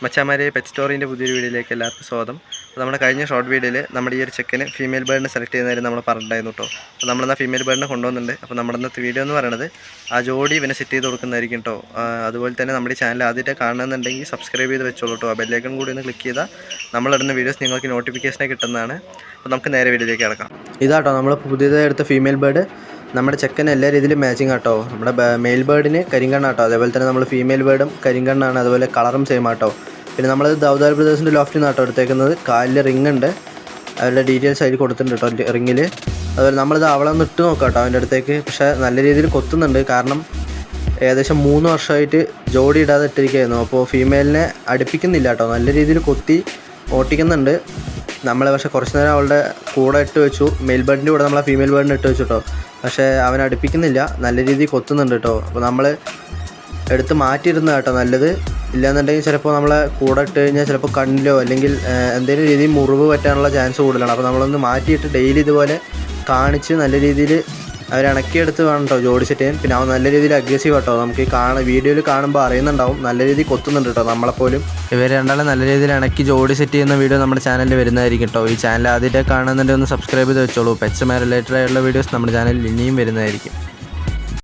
മച്ചാമാരെ പെറ്റ് സ്റ്റോറിൻ്റെ പുതിയൊരു വീഡിയോയിലേക്ക് എല്ലാവർക്കും സ്വാഗതം. അപ്പോൾ നമ്മുടെ കഴിഞ്ഞ ഷോർട്ട് വീഡിയോയിൽ നമ്മുടെ ഈ ഒരു ചെക്കന് ഫീമെയിൽ ബേർഡിനെ സെലക്ട് ചെയ്യുന്ന കാര്യം നമ്മൾ പറഞ്ഞിട്ടുണ്ടായിരുന്നു കേട്ടോ. അപ്പോൾ നമ്മളെന്നാൽ ഫീമെയിൽ ബേർഡിനെ കൊണ്ടുവന്നിട്ടുണ്ട്. അപ്പോൾ നമ്മുടെ ഇന്നത്തെ വീഡിയോ എന്ന് പറയുന്നത് ആ ജോഡി ഇവനെ സെറ്റ് ചെയ്ത് കൊടുക്കുന്നതായിരിക്കും കേട്ടോ. അതുപോലെ തന്നെ നമ്മുടെ ഈ ചാനൽ ആദ്യമായിട്ട് കാണുന്നുണ്ടെങ്കിൽ സബ്സ്ക്രൈബ് ചെയ്ത് വെച്ചോളൂ കേട്ടോ. ആ ബെല്ലൈക്കൺ കൂടി ഒന്ന് ക്ലിക്ക് ചെയ്താൽ നമ്മളിടുന്ന വീഡിയോസ് നിങ്ങൾക്ക് നോട്ടിഫിക്കേഷനായി കിട്ടുന്നതാണ്. അപ്പോൾ നമുക്ക് നേരെ വീഡിയോയിലേക്ക് കിടക്കാം. ഇതാട്ടോ നമ്മൾ പുതിയതായി എടുത്ത ഫീമെയിൽ ബേർഡ്. നമ്മുടെ ചെക്കൻ എല്ലാ രീതിയിലും മാച്ചിങ് ആട്ടോ. നമ്മുടെ മെയിൽ ബേർഡിന് കരിങ്കണ്ണാട്ടോ, അതേപോലെ തന്നെ നമ്മൾ ഫീമെയിൽ ബേർഡും കരിങ്കണ്ണാണ്, അതുപോലെ കളറും സെയിം ആട്ടോ. പിന്നെ നമ്മൾ ദൗദാർ ബ്രദേഴ്സിൻ്റെ ലോഫ്റ്റിൽ നിന്നാട്ടോ എടുത്തേക്കുന്നത്. കാലിൽ റിങ് ഉണ്ട്, അവരുടെ ഡീറ്റെയിൽസ് അതിൽ കൊടുത്തിട്ടുണ്ട് കേട്ടോ റിങ്ങിൽ. അതുപോലെ നമ്മളിത് അവളെ ഒന്ന് ഇട്ട് നോക്കാം കേട്ടോ അവൻ്റെ അടുത്തേക്ക്. പക്ഷേ നല്ല രീതിയിൽ കൊത്തുന്നുണ്ട്, കാരണം ഏകദേശം 3 വർഷമായിട്ട് ജോഡി ഇടാതെ ഇട്ടിരിക്കുകയായിരുന്നു. അപ്പോൾ ഫീമെയിലിനെ അടുപ്പിക്കുന്നില്ല കേട്ടോ, നല്ല രീതിയിൽ കൊത്തി ഓട്ടിക്കുന്നുണ്ട്. നമ്മൾ പക്ഷേ കുറച്ച് നേരം അവളുടെ കൂടെ ഇട്ട് വെച്ചു, മെയിൽ ബേർഡിൻ്റെ കൂടെ നമ്മൾ ഫീമെയിൽ ബേർഡിനെ ഇട്ട് വെച്ചു കേട്ടോ. പക്ഷേ അവൻ അടുപ്പിക്കുന്നില്ല, നല്ല രീതിയിൽ കൊത്തുന്നുണ്ട് കേട്ടോ. അപ്പോൾ നമ്മൾ എടുത്ത് മാറ്റിയിരുന്ന കേട്ടോ നല്ലത്. ഇല്ലാന്നുണ്ടെങ്കിൽ ചിലപ്പോൾ നമ്മളെ കൂടെ ഇട്ട് കഴിഞ്ഞാൽ ചിലപ്പോൾ കണ്ണിലോ അല്ലെങ്കിൽ എന്തെങ്കിലും രീതിയിൽ മുറിവ് പറ്റാനുള്ള ചാൻസ് കൂടുതലാണ്. അപ്പോൾ നമ്മളൊന്ന് മാറ്റിയിട്ട് ഡെയിലി ഇതുപോലെ കാണിച്ച് നല്ല രീതിയിൽ അവരിണക്കിയെടുത്ത് വേണം കേട്ടോ ജോഡി സെറ്റ് ചെയ്യാൻ. പിന്നെ അവൻ നല്ല രീതിയിൽ അഗ്രസീവ് കേട്ടോ, നമുക്ക് ഈ വീഡിയോയിൽ കാണുമ്പോൾ അറിയുന്നുണ്ടാവും, നല്ല രീതിയിൽ കൊത്തുന്നുണ്ട് കേട്ടോ നമ്മളെപ്പോലും. ഇവർ രണ്ടാളും നല്ല രീതിയിൽ ഇണക്കി ജോഡി സെറ്റ് ചെയ്യുന്ന വീഡിയോ നമ്മുടെ ചാനലിൽ വരുന്നതായിരിക്കും കേട്ടോ. ഈ ചാനൽ ആദ്യമായിട്ട് കാണുന്നുണ്ടെങ്കിൽ ഒന്ന് സബ്സ്ക്രൈബ് ചെയ്ത് വെച്ചോളൂ. പെറ്റ്സുമായി റിലേറ്റഡ് ആയിട്ടുള്ള വീഡിയോസ് നമ്മുടെ ചാനലിൽ ഇനിയും വരുന്നതായിരിക്കും.